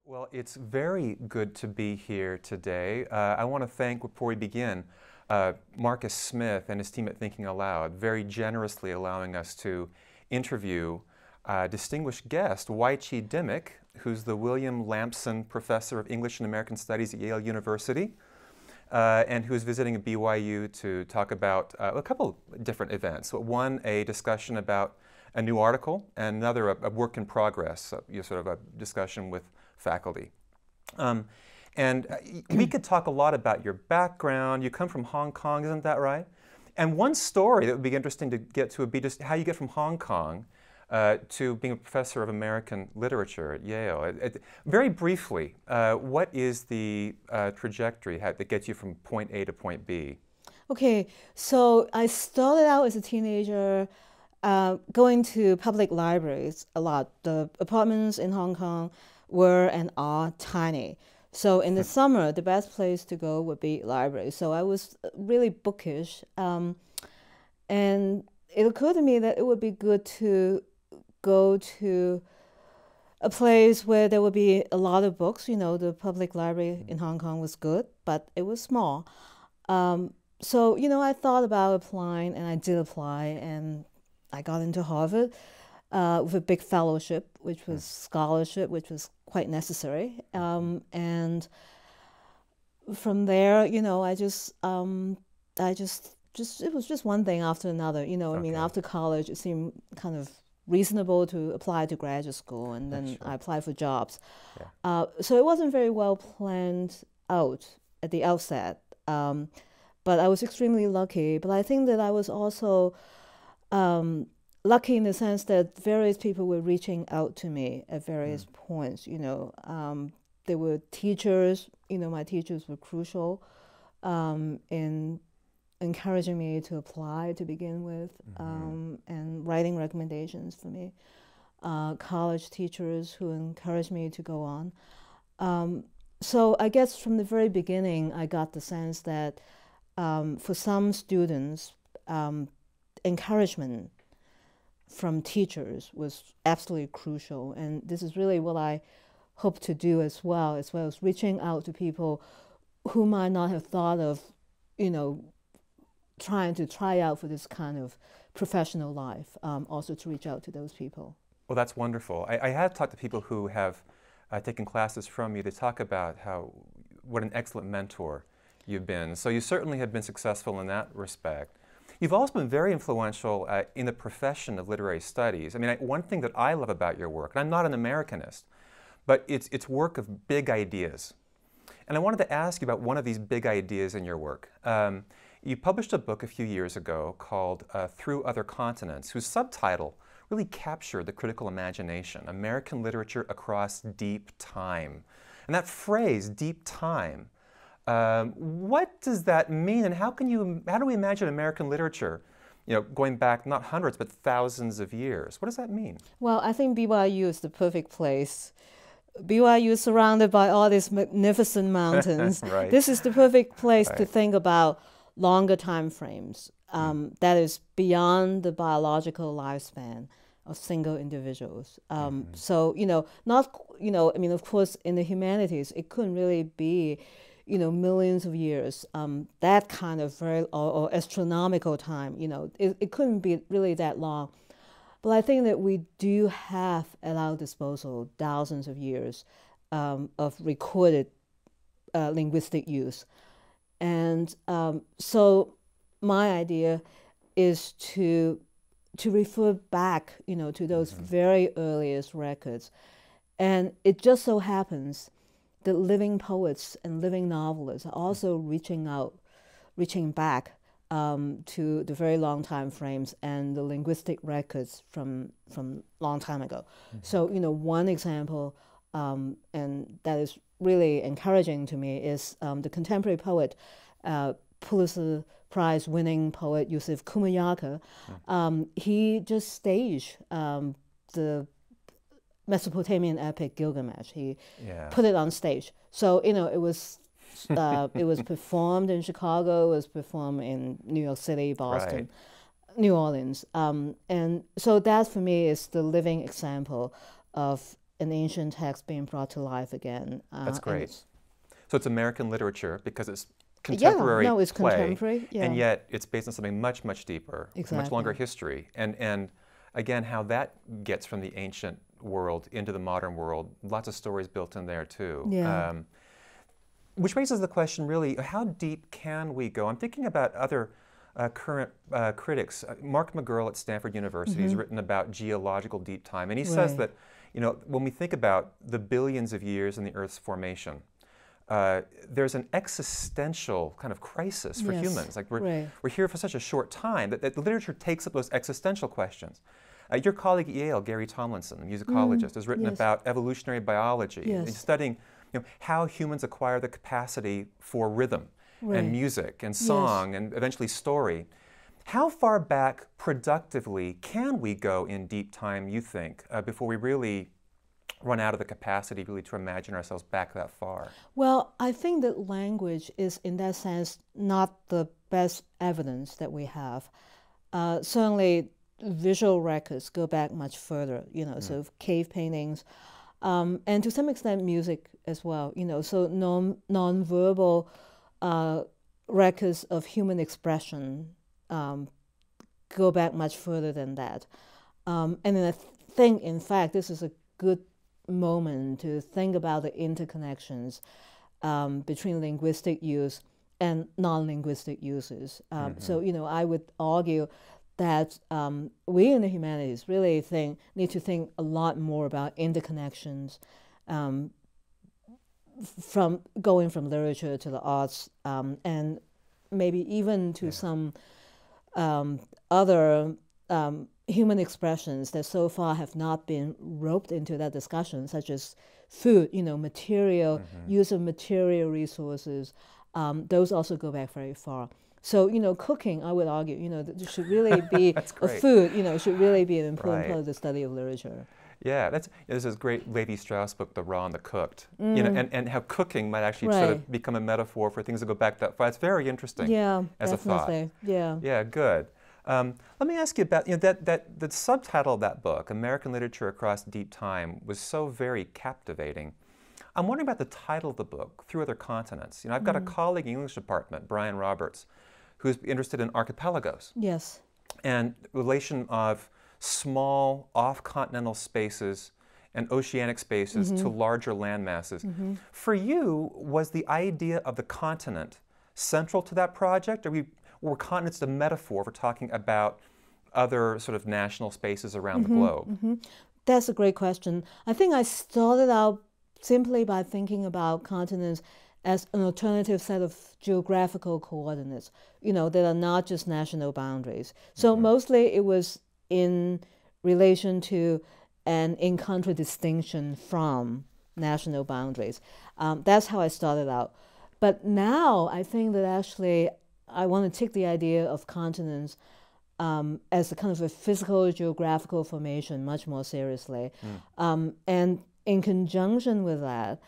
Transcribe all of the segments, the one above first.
Well, it's very good to be here today. I want to thank, before we begin, Marcus Smith and his team at Thinking Aloud, very generously allowing us to interview a distinguished guest, Wai Chee Dimock, who's the William Lampson Professor of English and American Studies at Yale University, and who is visiting at BYU to talk about a couple different events. One, a discussion about a new article, and another, a work in progress, sort of a discussion with faculty. We could talk a lot about your background. You come from Hong Kong, isn't that right? And one story that would be interesting to get to would be just how you get from Hong Kong to being a professor of American literature at Yale. Very briefly, what is the trajectory that gets you from point A to point B? Okay, so I started out as a teenager going to public libraries a lot. The apartments in Hong Kong were and are tiny. So in the summer, the best place to go would be library. So I was really bookish. And it occurred to me that it would be good to go to a place where there would be a lot of books. You know, the public library in Hong Kong was good, but it was small. So, you know, I thought about applying, and I did apply, and I got into Harvard with a big fellowship, which was scholarship, which was quite necessary. And from there, you know, it was just one thing after another. You know, I mean, after college, it seemed kind of reasonable to apply to graduate school, and then I applied for jobs. Yeah. So it wasn't very well planned out at the outset, but I was extremely lucky. But I think that I was also lucky in the sense that various people were reaching out to me at various points. You know, there were teachers. You know, my teachers were crucial in encouraging me to apply to begin with, and writing recommendations for me. College teachers who encouraged me to go on. So I guess from the very beginning, I got the sense that for some students, encouragement from teachers was absolutely crucial. And this is really what I hope to do as well as reaching out to people who might not have thought of, you know, trying to try out for this kind of professional life, also to reach out to those people. Well, that's wonderful. I have talked to people who have taken classes from you to talk about what an excellent mentor you've been. So you certainly have been successful in that respect. You've also been very influential in the profession of literary studies. I mean, one thing that I love about your work, and I'm not an Americanist, but it's work of big ideas. And I wanted to ask you about one of these big ideas in your work. You published a book a few years ago called Through Other Continents, whose subtitle really captured the critical imagination, American Literature Across Deep Time. And that phrase, deep time, what does that mean, and how do we imagine American literature, you know, going back not hundreds but thousands of years? What does that mean? Well, I think BYU is the perfect place. BYU is surrounded by all these magnificent mountains. Right. This is the perfect place to think about longer time frames that is beyond the biological lifespan of single individuals. So, you know, I mean, of course, in the humanities, it couldn't really be, you know, millions of years, that kind of or astronomical time, you know, it couldn't be really that long. But I think that we do have at our disposal thousands of years of recorded linguistic use. And so my idea is to refer back, you know, to those very earliest records. And it just so happens that living poets and living novelists are also reaching back to the very long time frames and the linguistic records from long time ago. So, you know, one example, and that is really encouraging to me, is the contemporary poet, Pulitzer Prize winning poet Yusuf Kumayaka. He just staged the Mesopotamian epic Gilgamesh. He put it on stage. So, you know, it was performed in Chicago, it was performed in New York City, Boston, New Orleans. And so that for me is the living example of an ancient text being brought to life again. That's great. So it's American literature because it's contemporary. Yeah, no, it's play, contemporary. Yeah. And yet it's based on something much, much deeper, much longer history. And again, how that gets from the ancient world into the modern world, lots of stories built in there too. Yeah. Which raises the question, really, how deep can we go? I'm thinking about other current critics. Mark McGurl at Stanford University has written about geological deep time, and he says that, you know, when we think about the billions of years in the Earth's formation, there's an existential kind of crisis for humans. Like we're here for such a short time that literature takes up those existential questions. Your colleague at Yale, Gary Tomlinson, a musicologist, has written about evolutionary biology, and studying, you know, how humans acquire the capacity for rhythm and music and song and eventually story. How far back productively can we go in deep time, you think, before we really run out of the capacity really to imagine ourselves back that far? Well, I think that language is, in that sense, not the best evidence that we have. Certainly, visual records go back much further, you know, sort of cave paintings, and to some extent music as well, you know, so non-verbal records of human expression go back much further than that. And then I think, in fact, this is a good moment to think about the interconnections between linguistic use and non-linguistic uses. So, you know, I would argue that we in the humanities really need to think a lot more about interconnections from going from literature to the arts, and maybe even to some other human expressions that so far have not been roped into that discussion, such as food, you know, material, use of material resources. Those also go back very far. So, you know, cooking, I would argue, you know, that should really be a food, you know, should really be an important part of the study of literature. Yeah, there's this great Levi-Strauss book, The Raw and the Cooked, you know, and how cooking might actually sort of become a metaphor for things that go back that far. It's very interesting as a thought. Yeah, good. Let me ask you about, you know, that the subtitle of that book, American Literature Across Deep Time, was so very captivating. I'm wondering about the title of the book, Through Other Continents. You know, I've got a colleague in the English department, Brian Roberts, who's interested in archipelagos. Yes. And relation of small off-continental spaces and oceanic spaces to larger land masses. For you, was the idea of the continent central to that project, or were continents a metaphor for talking about other sort of national spaces around the globe? That's a great question. I think I started out simply by thinking about continents as an alternative set of geographical coordinates, you know, that are not just national boundaries. So mostly it was in relation to and in contradistinction from national boundaries. That's how I started out. But now I think that actually I want to take the idea of continents as a kind of a physical geographical formation much more seriously. And in conjunction with that,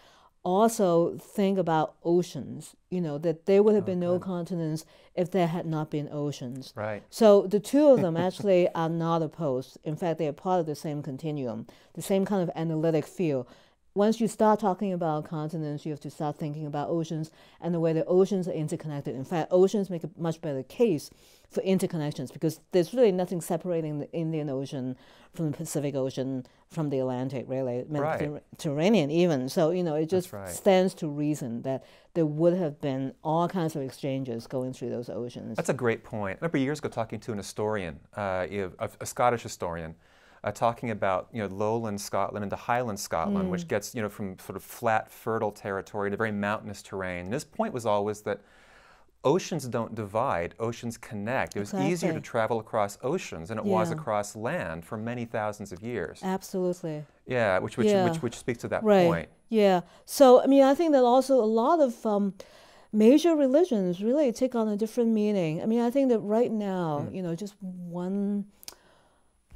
also think about oceans, you know, that there would have been no continents if there had not been oceans. Right. So the two of them actually are not opposed. In fact, they are part of the same continuum, the same kind of analytic field. Once you start talking about continents, you have to start thinking about oceans and the way the oceans are interconnected. In fact, oceans make a much better case for interconnections because there's really nothing separating the Indian Ocean from the Pacific Ocean, from the Atlantic, really, Mediterranean even. So, you know, it just stands to reason that there would have been all kinds of exchanges going through those oceans. That's a great point. I remember years ago talking to an historian, a Scottish historian, talking about, you know, lowland Scotland into highland Scotland, which gets, you know, from sort of flat, fertile territory to very mountainous terrain. And his point was always that oceans don't divide, oceans connect. It was easier to travel across oceans than it was across land for many thousands of years. Absolutely. Yeah, which speaks to that point. Yeah. So, I mean, I think that also a lot of major religions really take on a different meaning. I mean, I think that right now, you know, just one,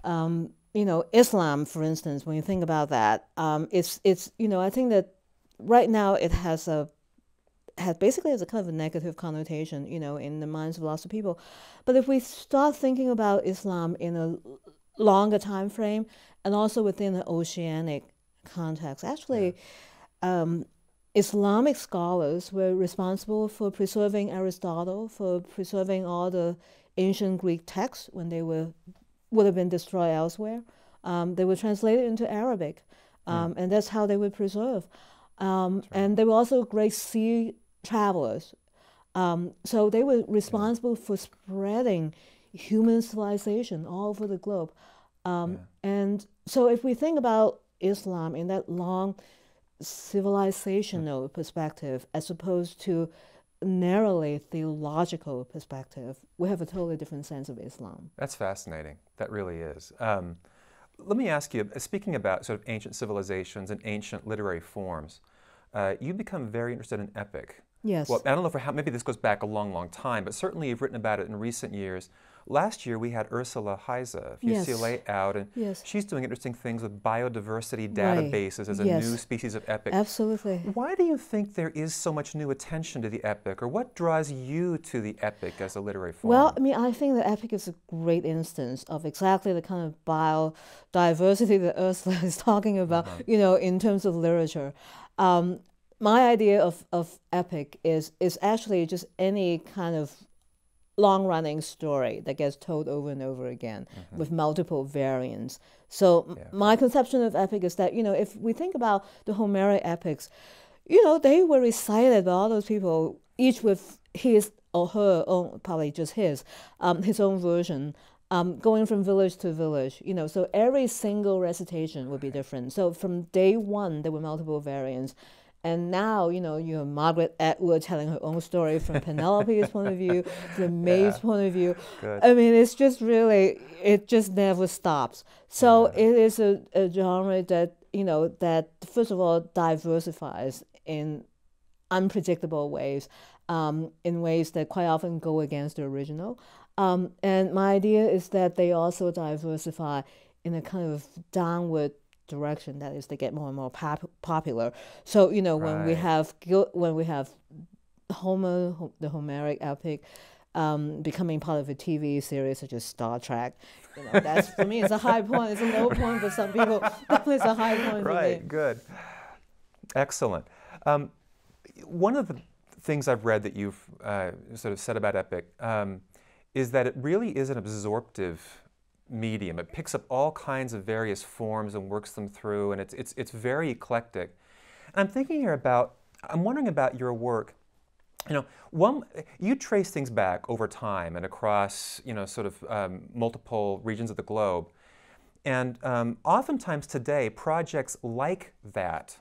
you know, Islam, for instance, when you think about that, it's you know, I think that right now it has basically as a kind of a negative connotation, you know, in the minds of lots of people. But if we start thinking about Islam in a longer time frame and also within the oceanic context. Actually, Islamic scholars were responsible for preserving Aristotle, for preserving all the ancient Greek texts when they would have been destroyed elsewhere. They were translated into Arabic, and that's how they were preserved. And they were also great sea travelers. So they were responsible for spreading human civilization all over the globe. And so if we think about Islam in that long civilizational perspective as opposed to narrowly theological perspective, we have a totally different sense of Islam. That's fascinating. That really is. Let me ask you, speaking about sort of ancient civilizations and ancient literary forms, you've become very interested in epic. Yes. Well, I don't know for how, maybe this goes back a long, long time, but certainly you've written about it in recent years. Last year we had Ursula Heise of UCLA out, and she's doing interesting things with biodiversity databases as a new species of epic. Absolutely. Why do you think there is so much new attention to the epic, or what draws you to the epic as a literary form? Well, I mean, I think the epic is a great instance of exactly the kind of biodiversity that Ursula is talking about, you know, in terms of literature. My idea of epic is actually just any kind of long-running story that gets told over and over again with multiple variants. So my conception of epic is that, you know, if we think about the Homeric epics, you know, they were recited by all those people, each with his or her own, probably just his own version, going from village to village, you know, so every single recitation would be different. So from day one, there were multiple variants. And now, you know, you have Margaret Atwood telling her own story from Penelope's point of view, the maid's point of view. Good. I mean, it's just really, it just never stops. So it is a genre that, you know, that first of all diversifies in unpredictable ways, in ways that quite often go against the original. And my idea is that they also diversify in a kind of downward direction, that is, they get more and more popular. So, you know, when we have Homer, the Homeric epic, becoming part of a TV series such as Star Trek, you know, that's, for me, it's a high point. It's a low point for some people. It's a high point for me. Right, good. Excellent. One of the things I've read that you've sort of said about epic is that it really is an absorptive medium. It picks up all kinds of various forms and works them through, and it's very eclectic. And I'm wondering about your work. You know, you trace things back over time and across, you know, sort of multiple regions of the globe. And oftentimes today, projects like that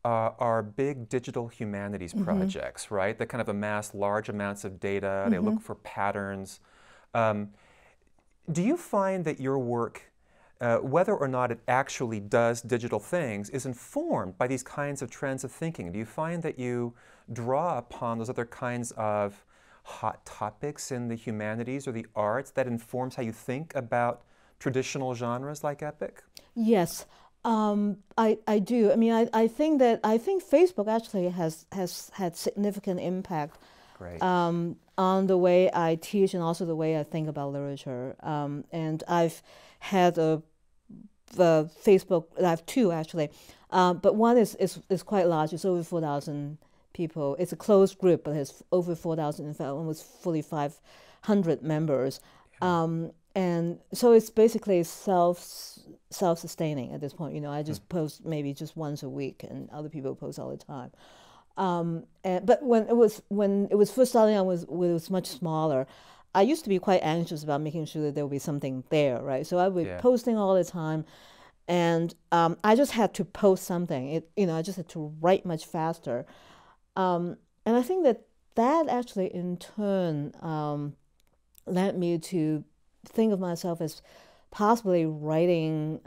are big digital humanities projects, right? That kind of amass large amounts of data. They look for patterns. Do you find that your work, whether or not it actually does digital things, is informed by these kinds of trends of thinking? Do you find that you draw upon those other kinds of hot topics in the humanities or the arts that informs how you think about traditional genres like epic? Yes, I do. I mean, I think Facebook actually has had significant impact. Great. On the way I teach and also the way I think about literature. And I've had the Facebook, I have two actually, but one is quite large. It's over 4,000 people. It's a closed group, but it's over 4,000, in fact, almost fully 500 members. And so it's basically self-sustaining at this point. You know, I just post maybe just once a week, and other people post all the time. But when it was first starting out, it was much smaller. I used to be quite anxious about making sure that there would be something there, right? So I would be posting all the time, and I just had to post something. I just had to write much faster, and I think that actually in turn led me to think of myself as possibly writing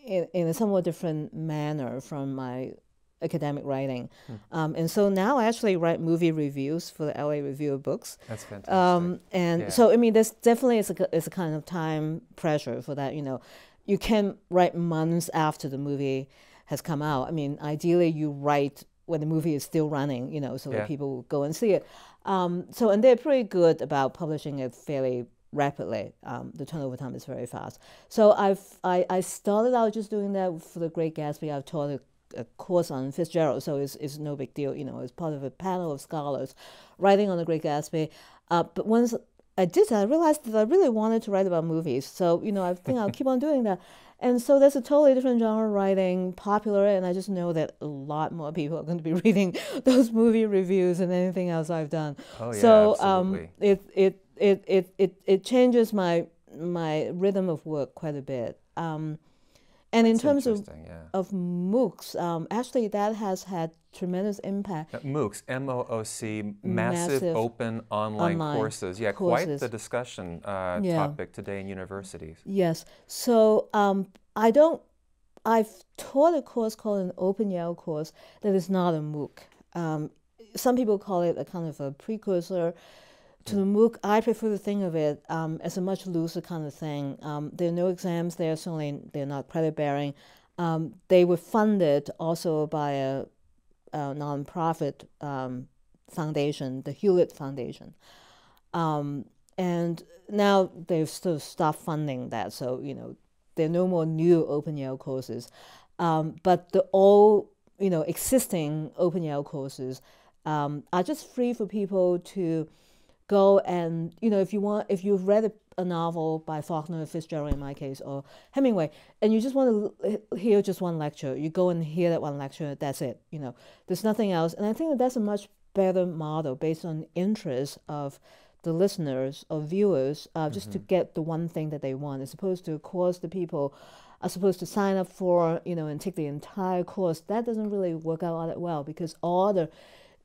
in a somewhat different manner from my academic writing. And so now I actually write movie reviews for the LA Review of Books. That's fantastic. So, I mean, there's definitely is a kind of time pressure for that, you know. You can write months after the movie has come out. I mean, ideally you write when the movie is still running, you know, so that people will go and see it. And they're pretty good about publishing it fairly rapidly. The turnover time is very fast. So I started out just doing that for the Great Gatsby. I've taught a course on Fitzgerald, so it's no big deal. It's part of a panel of scholars writing on the Great Gatsby. But once I did that, I realized that I really wanted to write about movies. So, I think I'll keep on doing that. And so there's a totally different genre writing, popular, and I just know that a lot more people are going to be reading those movie reviews than anything else I've done. Oh, yeah, so absolutely. It changes my rhythm of work quite a bit. And in terms of MOOCs, actually that has had tremendous impact. MOOCs, M-O-O-C, massive open online courses. Yeah, quite the discussion topic today in universities. Yes. So I've taught a course called an Open Yale course that is not a MOOC. Some people call it a kind of a precursor to the MOOC. I prefer to think of it as a much looser kind of thing. There are no exams there, certainly they're not credit-bearing. They were funded also by a nonprofit foundation, the Hewlett Foundation. And now they've sort of stopped funding that, so there are no more new Open Yale courses. But the old, existing Open Yale courses are just free for people to go and, if you've read a novel by Faulkner, Fitzgerald in my case, or Hemingway, and you just want to hear just one lecture, you go and hear that one lecture, that's it. There's nothing else. And I think that's a much better model based on interest of the listeners or viewers, just to get the one thing that they want, as opposed to a course that people are supposed to sign up for, and take the entire course. That doesn't really work out all that well, because all the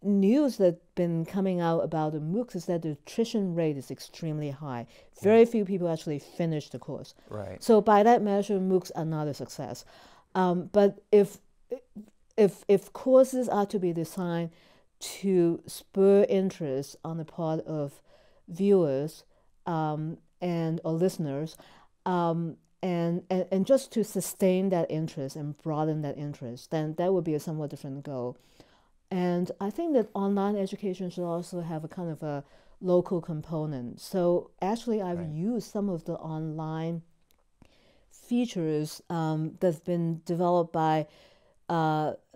news that's been coming out about the MOOCs is that the attrition rate is extremely high. Very few people actually finish the course. Right. So by that measure, MOOCs are not a success. But if courses are to be designed to spur interest on the part of viewers or listeners, and just to sustain that interest and broaden that interest, then that would be a somewhat different goal. And I think that online education should also have a kind of a local component. So actually I've used some of the online features that's been developed by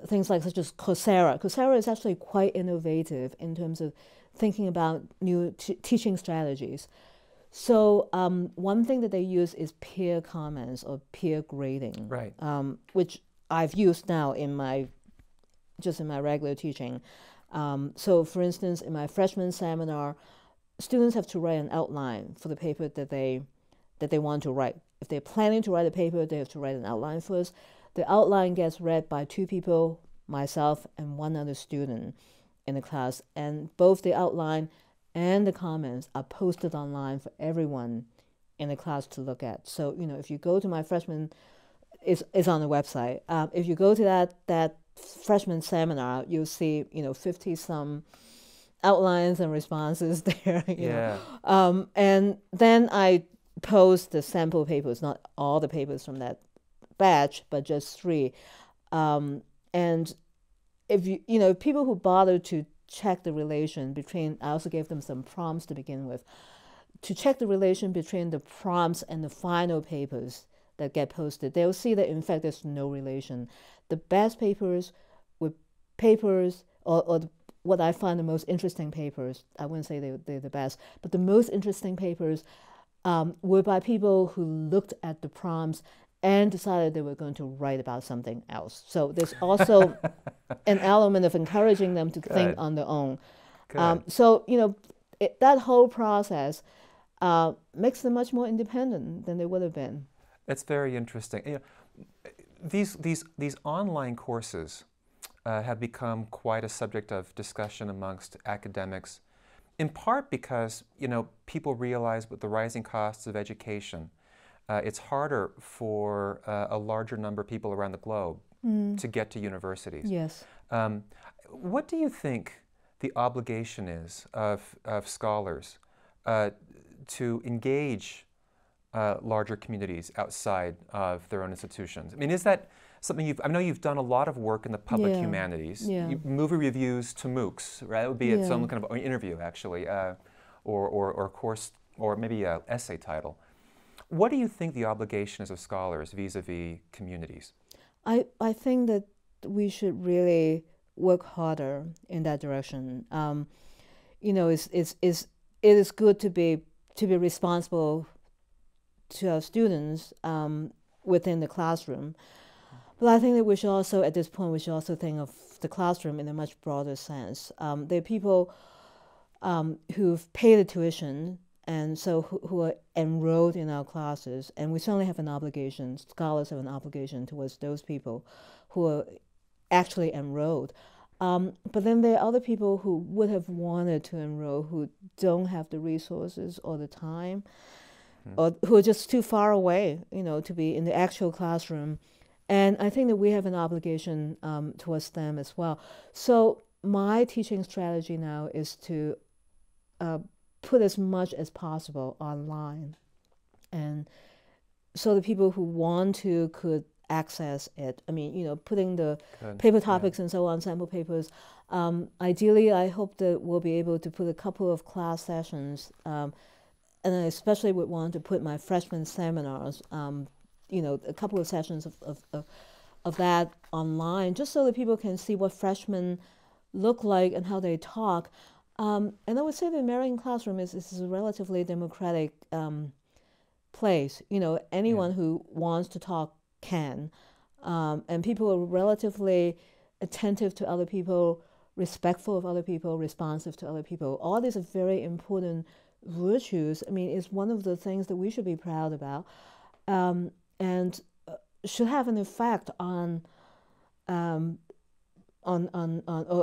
things like such as Coursera. Coursera is actually quite innovative in terms of thinking about new teaching strategies. So one thing that they use is peer comments or peer grading, right? Which I've used now in my regular teaching. So for instance, in my freshman seminar, students have to write an outline for the paper that they want to write. If they're planning to write a paper, they have to write an outline first. The outline gets read by two people, myself and one other student in the class, and both the outline and the comments are posted online for everyone in the class to look at. So, if you go to my freshman, it's on the website. If you go to that freshman seminar, you'll see 50-some outlines and responses there. You know. And then I post the sample papers, not all the papers from that batch, but just 3. And if people who bother to check the relation between, I also gave them some prompts to begin with, to check the relation between the prompts and the final papers that get posted, they'll see that in fact there's no relation. The best papers were papers, or what I find the most interesting papers, I wouldn't say they're the best, but the most interesting papers were by people who looked at the prompts and decided they were going to write about something else. So there's also an element of encouraging them to think on their own. So, that whole process makes them much more independent than they would have been. That's very interesting. These online courses have become quite a subject of discussion amongst academics, in part because people realize with the rising costs of education, it's harder for a larger number of people around the globe to get to universities. Yes. What do you think the obligation is of scholars to engage larger communities outside of their own institutions? I mean, is that something I know you've done a lot of work in the public humanities, movie reviews to MOOCs, right? That would be its own kind of interview, actually, or course or maybe an essay title. What do you think the obligation is of scholars vis-a-vis communities? I think that we should really work harder in that direction. You know, it is good to be responsible to our students within the classroom, but I think that we should also, at this point, we should also think of the classroom in a much broader sense. There are people who've paid the tuition, and so who are enrolled in our classes, and we certainly have an obligation, scholars have an obligation towards those people who are actually enrolled. But then there are other people who would have wanted to enroll who don't have the resources or the time, or who are just too far away, you know, to be in the actual classroom. And I think that we have an obligation towards them as well. So my teaching strategy now is to put as much as possible online, and so the people who want to could access it. I mean, you know, putting the paper topics and so on, sample papers. Ideally, I hope that we'll be able to put a couple of class sessions, and I especially would want to put my freshman seminars, you know, a couple of sessions of that online, just so that people can see what freshmen look like and how they talk. And I would say the American classroom is a relatively democratic place. You know, anyone who wants to talk can. And people are relatively attentive to other people, respectful of other people, responsive to other people. All these are very important virtues. I mean, it's one of the things that we should be proud about, and should have an effect on, or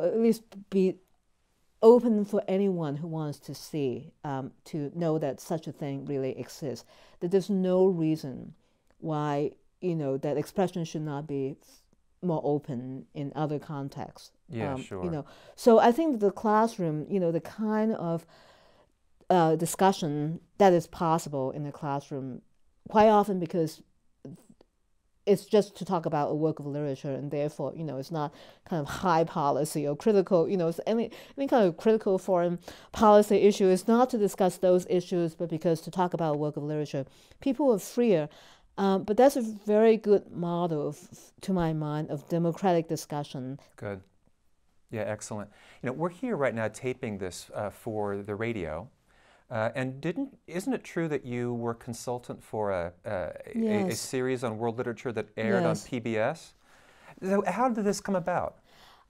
at least be open for anyone who wants to see, to know that such a thing really exists. That there's no reason why, you know, that expression should not be more open in other contexts. Yeah, sure. You know, so I think the classroom, you know, the kind of discussion that is possible in the classroom, quite often because it's just to talk about a work of literature, and therefore, you know, it's not kind of high policy or critical, you know, it's any kind of critical foreign policy issue. It's not to discuss those issues, but because to talk about a work of literature, people are freer. But that's a very good model, to my mind, of democratic discussion. Good. Yeah, excellent. You know, we're here right now taping this for the radio. And isn't it true that you were consultant for a series on world literature that aired on PBS? So how did this come about?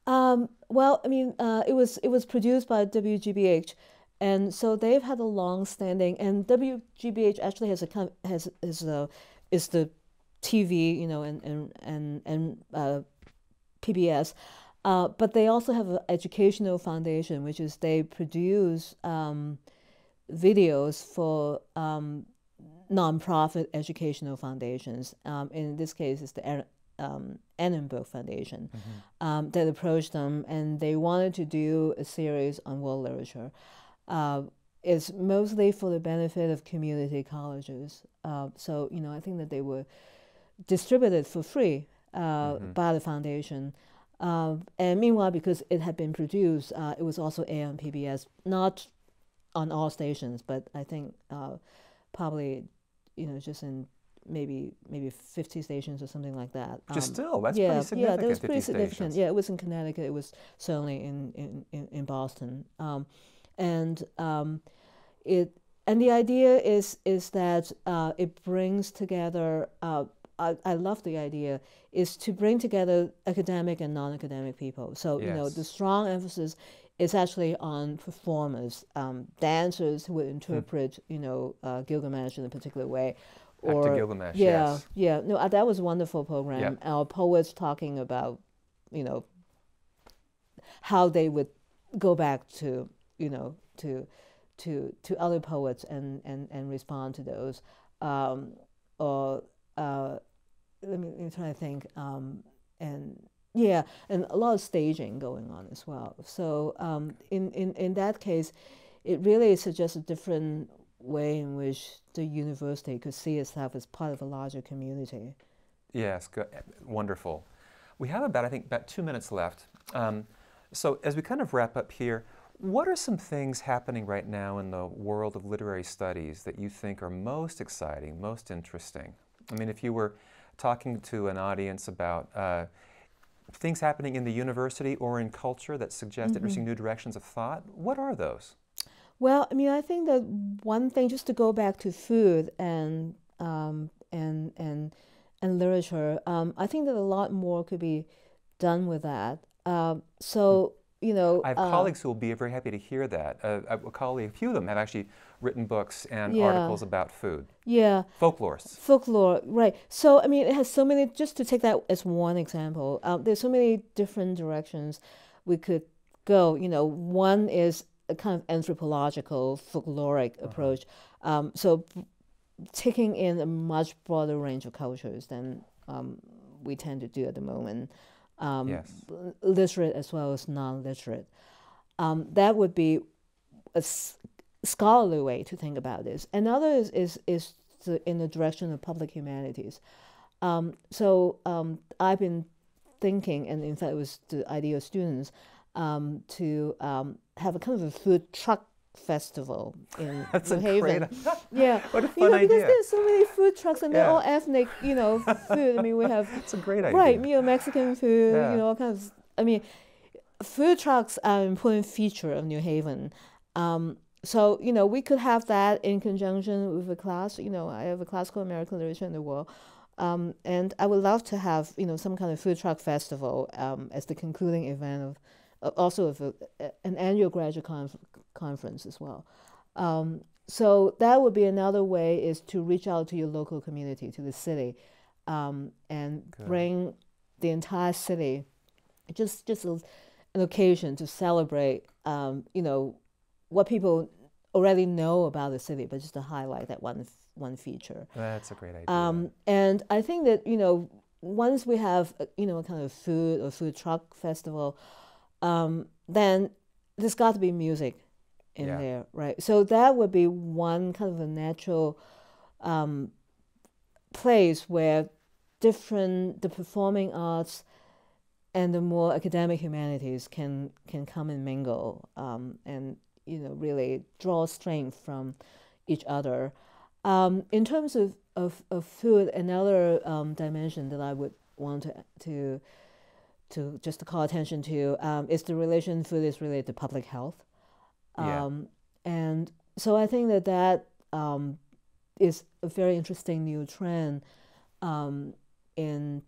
Well, I mean, it was produced by WGBH, and so they've had a long-standing. And WGBH actually is the TV, you know, and PBS, but they also have an educational foundation, which is they produce videos for nonprofit educational foundations. In this case, it's the Annenberg Foundation that approached them, and they wanted to do a series on world literature. It's mostly for the benefit of community colleges. So, you know, I think that they were distributed for free by the foundation. And meanwhile, because it had been produced, it was also aired on PBS, not on all stations, but I think probably, you know, just in maybe 50 stations or something like that. Just still, that's pretty significant. Yeah, that was pretty significant. Stations. Yeah, it was in Connecticut. It was certainly in Boston, and the idea is that it brings together. I love the idea is to bring together academic and non-academic people. So you know, the strong emphasis is actually on performers, dancers who would interpret, you know, Gilgamesh in a particular way. Or Actor Gilgamesh, yes. Yeah, no, that was a wonderful program. Yep. Our poets talking about, you know, how they would go back to, you know, to other poets and respond to those. Or let me try to think. And a lot of staging going on as well. So in that case, it really suggests a different way in which the university could see itself as part of a larger community. Yes, good. Wonderful. We have about 2 minutes left. So as we kind of wrap up here, What are some things happening right now in the world of literary studies that you think are most exciting, most interesting? I mean, if you were talking to an audience about things happening in the university or in culture that suggest interesting new directions of thought, what are those? Well, I mean, I think that one thing, just to go back to food and literature, I think that a lot more could be done with that. I have colleagues who will be very happy to hear that. A few of them have actually written books and Yeah. articles about food. Yeah. Folklorists. Folklore, right. So, I mean, it has so many, just to take that as one example, there's so many different directions we could go. One is a kind of anthropological, folkloric approach. So taking in a much broader range of cultures than we tend to do at the moment. Yes. Literate as well as non-literate. That would be a scholarly way to think about this. Another is in the direction of public humanities. I've been thinking, and in fact it was the idea of students, to have a kind of a food truck festival in That's New a Haven. great, Yeah, what a fun idea. Because there's so many food trucks and they're Yeah. all ethnic, food. I mean, we have That's a great idea. right, Mexican food, Yeah. all kinds. I mean, food trucks are an important feature of New Haven. We could have that in conjunction with a class. I have a class called American Literature in the World. And I would love to have, some kind of food truck festival as the concluding event of also of an annual graduate conference as well. So that would be another way, is to reach out to your local community, to the city, and Good. bring the entire city, just an occasion to celebrate, what people already know about the city, but just to highlight that one feature. That's a great idea. And I think that, once we have, a kind of food or food truck festival, then there's got to be music in there, right? So that would be one kind of a natural place where the performing arts and the more academic humanities can come and mingle, and really draw strength from each other. In terms of food, another dimension that I would want to just to call attention to is the relation food is related to public health. And so I think that is a very interesting new trend in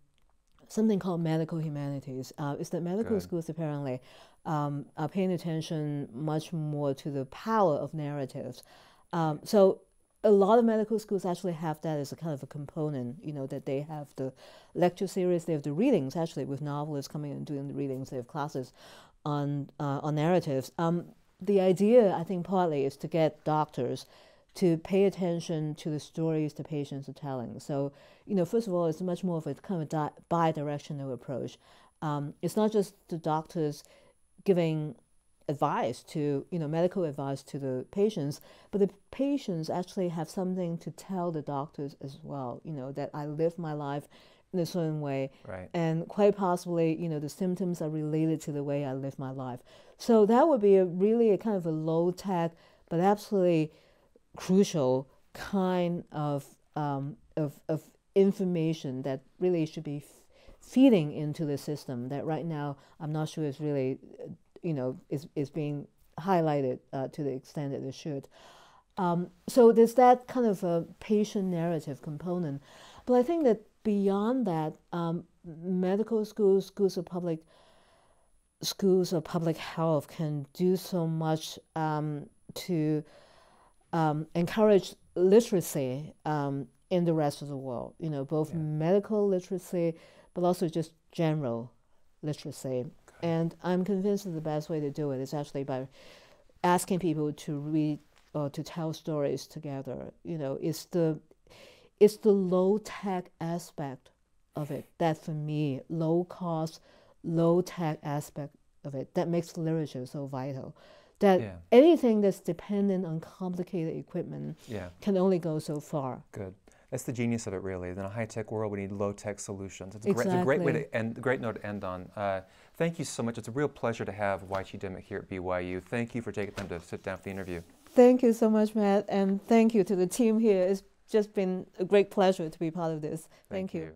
something called medical humanities. Is that medical schools apparently are paying attention much more to the power of narratives. So a lot of medical schools actually have that as a kind of a component, that they have the lecture series, they have the readings, actually, with novelists coming and doing the readings, they have classes on narratives. The idea, I think, partly is to get doctors to pay attention to the stories the patients are telling. So, first of all, it's much more of a kind of bi-directional approach. It's not just the doctors giving advice to, medical advice to the patients, but the patients actually have something to tell the doctors as well, that I live my life in a certain way. Right. And quite possibly, the symptoms are related to the way I live my life. So that would be really a kind of a low-tech, but absolutely crucial kind of information that really should be feeding into the system that right now I'm not sure is really is being highlighted to the extent that it should. So there's that kind of a patient narrative component. But I think that beyond that, medical schools, schools of public health can do so much to encourage literacy in the rest of the world, both medical literacy, but also just general literacy. And I'm convinced that the best way to do it is actually by asking people to read or to tell stories together. It's the low-tech aspect of it that, for me, low-cost, low-tech aspect of it that makes literature so vital. That anything that's dependent on complicated equipment can only go so far. Good. That's the genius of it, really. In a high-tech world, we need low-tech solutions. It's Exactly. it's a great way to end, great note to end on. Thank you so much. It's a real pleasure to have Wai Chee Dimock here at BYU. Thank you for taking time to sit down for the interview. Thank you so much, Matt, and thank you to the team here. It's just been a great pleasure to be part of this. Thank you.